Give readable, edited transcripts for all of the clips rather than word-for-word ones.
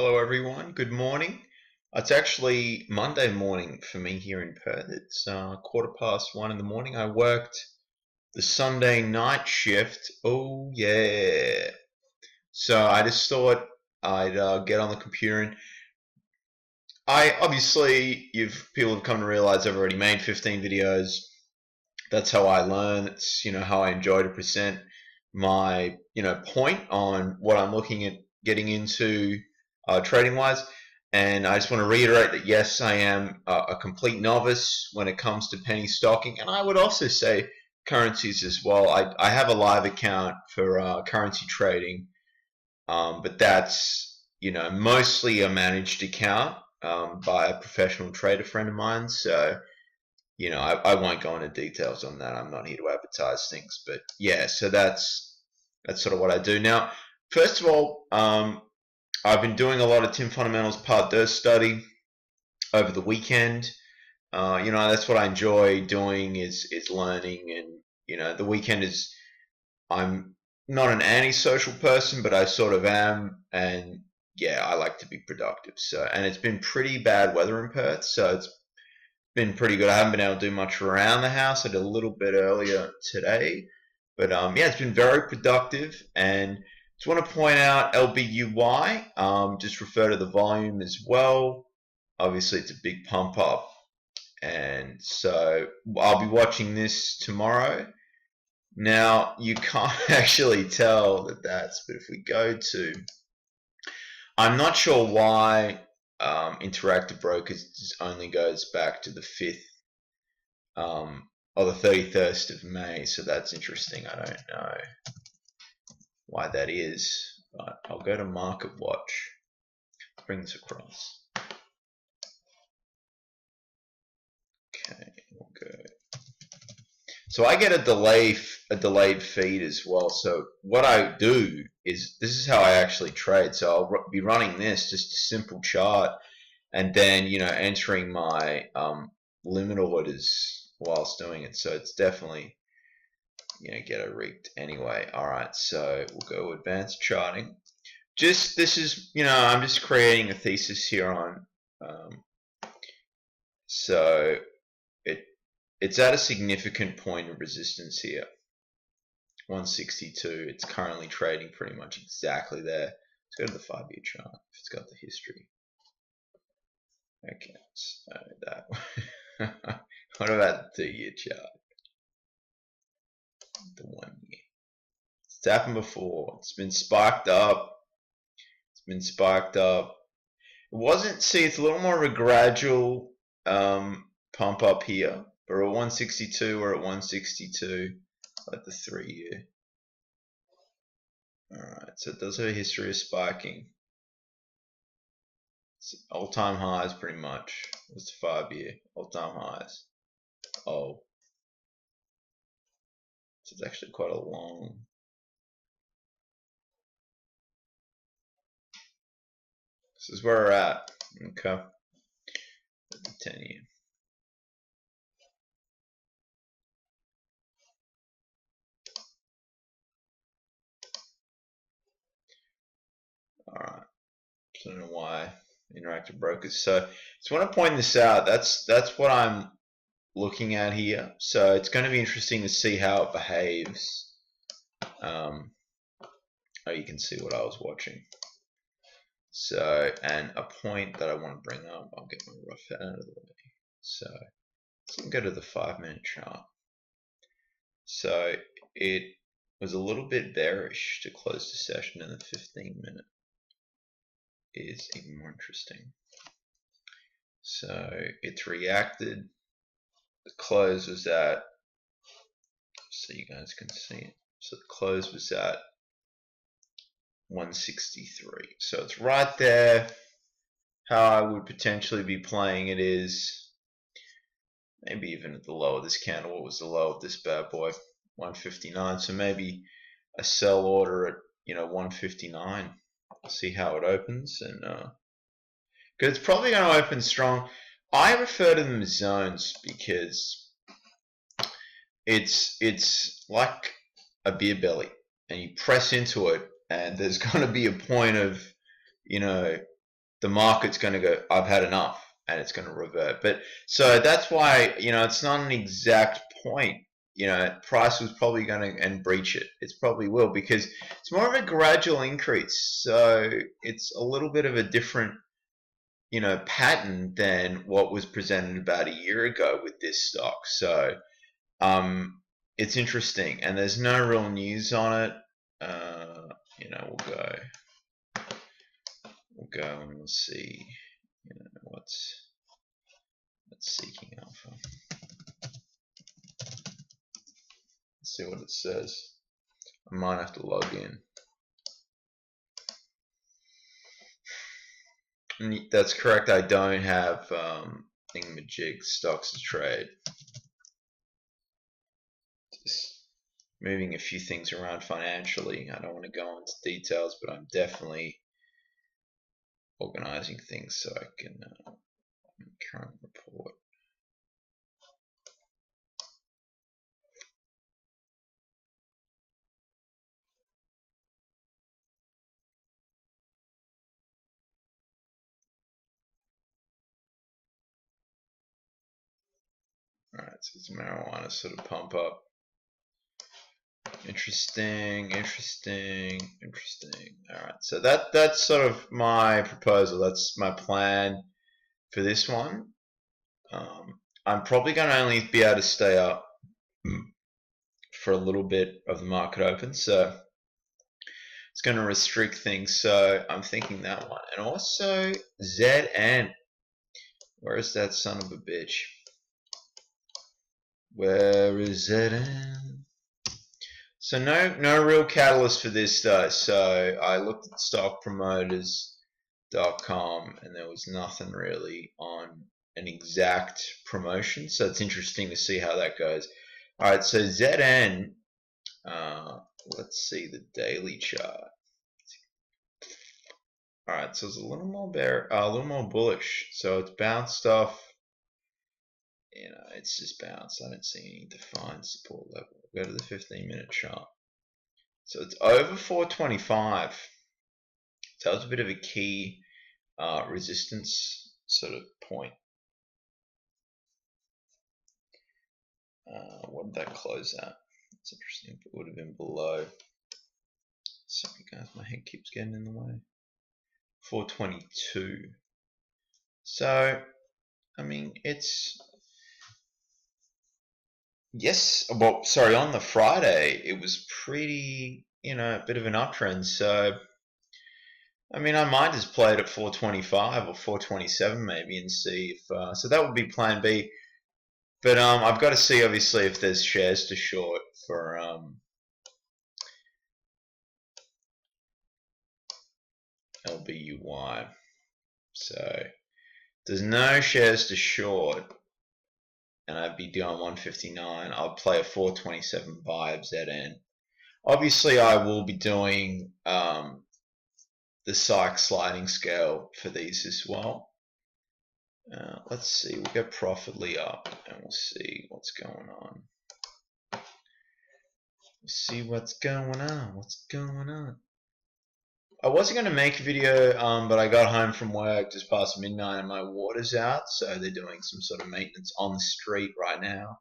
Hello everyone, good morning. It's actually Monday morning for me here in Perth. It's 1:15 in the morning. I worked the Sunday night shift. Oh yeah. So I just thought I'd get on the computer and people have come to realize I've already made 15 videos. That's how I learn. It's how I enjoy to present my point on what I'm looking at getting into trading wise. And I just want to reiterate that yes, I am a complete novice when it comes to penny stocking, and I would also say currencies as well. I have a live account for currency trading, but that's mostly a managed account by a professional trader friend of mine. So I won't go into details on that. I'm not here to advertise things, but yeah. So that's sort of what I do now. First of all, I've been doing a lot of Tim Fundamentals Part 2 study over the weekend. That's what I enjoy doing is learning, and the weekend is, I'm not an antisocial person, but I sort of am, and yeah, I like to be productive. So, and it's been pretty bad weather in Perth, so it's been pretty good. I haven't been able to do much around the house. I did a little bit earlier today, but yeah, it's been very productive. And just want to point out LBUY. Just refer to the volume as well. Obviously, it's a big pump up, and so I'll be watching this tomorrow. Now you can't actually tell that that's, but if we go to, I'm not sure why Interactive Brokers only goes back to the 5th or the 31st of May, so that's interesting. I don't know why that is, but I'll go to Market Watch, bring this across. Okay, we'll go. So I get a delayed feed as well. So what I do is, this is how I actually trade. So I'll be running this, just a simple chart, and then entering my limit orders whilst doing it. So it's definitely get a rigged anyway. All right, so we'll go advanced charting. This is I'm just creating a thesis here on. So it's at a significant point of resistance here, 162. It's currently trading pretty much exactly there. Let's go to the 5-year chart if it's got the history. Okay, so that. What about the 2-year chart? The 1 year. It's happened before. It's been spiked up. It's been spiked up. It wasn't. See, it's a little more of a gradual pump up here. We're at 162. We're at 162 at the 3-year. All right. So it does have a history of spiking. It's all-time highs, pretty much. It's 5-year all-time highs. Oh. So it's actually quite a long. This is where we're at. Okay. At the 10-year. Alright. So I don't know why Interactive Brokers. So just want to point this out. That's what I'm looking at here. So it's going to be interesting to see how it behaves. Oh, you can see what I was watching. So, and a point that I want to bring up, I'll get my rough out of the way. So let's go to the 5-minute chart. So it was a little bit bearish to close the session, in the 15-minute is even more interesting. So it's reacted. The close was at, so you guys can see it. So the close was at 163. So it's right there. How I would potentially be playing it is maybe even at the low of this candle. What was the low of this bad boy? 159. So maybe a sell order at 159. See how it opens, and because it's probably going to open strong. I refer to them as zones because it's like a beer belly, and you press into it, and there's going to be a point of the market's going to go, I've had enough, and it's going to revert. But so that's why, it's not an exact point. Price was probably going to and breach it. It's probably will, because it's more of a gradual increase. So it's a little bit of a different, pattern than what was presented about a year ago with this stock. So it's interesting, and there's no real news on it. We'll go and we'll see, what's seeking alpha. Let's see what it says. I might have to log in. And that's correct. I don't have thingamajig stocks to trade. Just moving a few things around financially. I don't want to go into details, but I'm definitely organizing things so I can current report. Alright, so it's marijuana sort of pump up. Interesting. Alright, so that's sort of my proposal. That's my plan for this one. I'm probably going to only be able to stay up for a little bit of the market open, so it's going to restrict things. So I'm thinking that one. And also ZN. Where is that son of a bitch? Where is ZN? So no real catalyst for this though. So I looked at stockpromoters.com and there was nothing really on an exact promotion. So it's interesting to see how that goes. Alright, so ZN, let's see the daily chart. Alright, so it's a little more bullish. So it's bounced off. It's just bounced. I don't see any defined support level. Go to the 15-minute chart. So it's over 425. So that was a bit of a key resistance sort of point. What did that close at? It's interesting. It would have been below. Sorry guys, my head keeps getting in the way. 422. So, I mean, it's... Yes, well, sorry, on the Friday, it was pretty, a bit of an uptrend. So, I mean, I might just play it at 425 or 427 maybe and see if, so that would be plan B. But I've got to see, obviously, if there's shares to short for LBUY. So, there's no shares to short, and I'd be doing 159. I'll play a 427 buy of ZN. Obviously, I will be doing the psych sliding scale for these as well. Let's see, we'll get Profitly up and we'll see what's going on. What's going on. I wasn't going to make a video, but I got home from work just past midnight and my water's out, so they're doing some sort of maintenance on the street right now.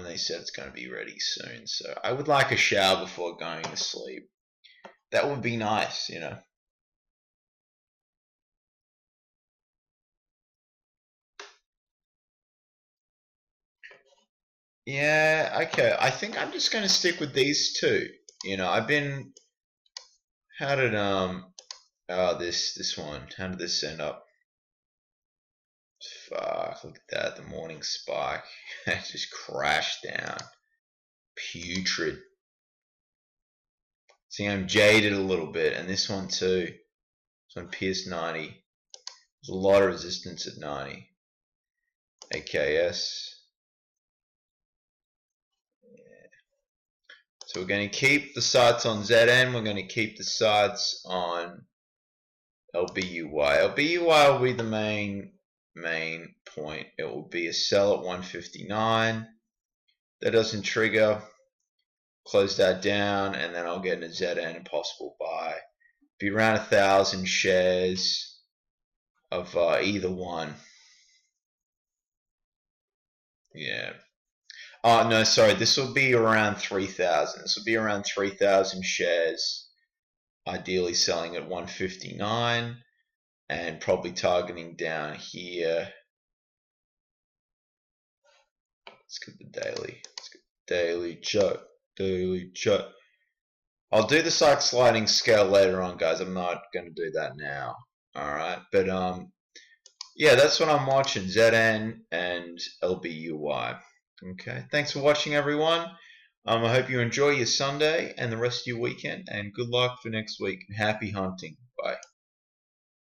They said it's going to be ready soon, so I would like a shower before going to sleep. That would be nice, Yeah, okay. I think I'm just going to stick with these two. I've been... How did, this one, how did this end up? Fuck, look at that, the morning spike. It just crashed down. Putrid. See, I'm jaded a little bit, and this one too. This one pierced 90. There's a lot of resistance at 90. AKS. Yeah. So we're going to keep the sights on ZN. We're going to keep the sights on LBUY. LBUY will be the main point. It will be a sell at 159. That doesn't trigger. Close that down, and then I'll get in a ZN and possible buy. Be around 1,000 shares. of either one. Yeah. Oh no, sorry. This will be around 3,000. This will be around 3,000 shares. Ideally selling at 159 and probably targeting down here. Let's get the daily. Let's get the daily chart. Daily chart. I'll do the cycle sliding scale later on, guys. I'm not going to do that now. All right, but yeah, that's what I'm watching. ZN and LBUY. Okay, thanks for watching, everyone. I hope you enjoy your Sunday and the rest of your weekend, and good luck for next week. Happy hunting.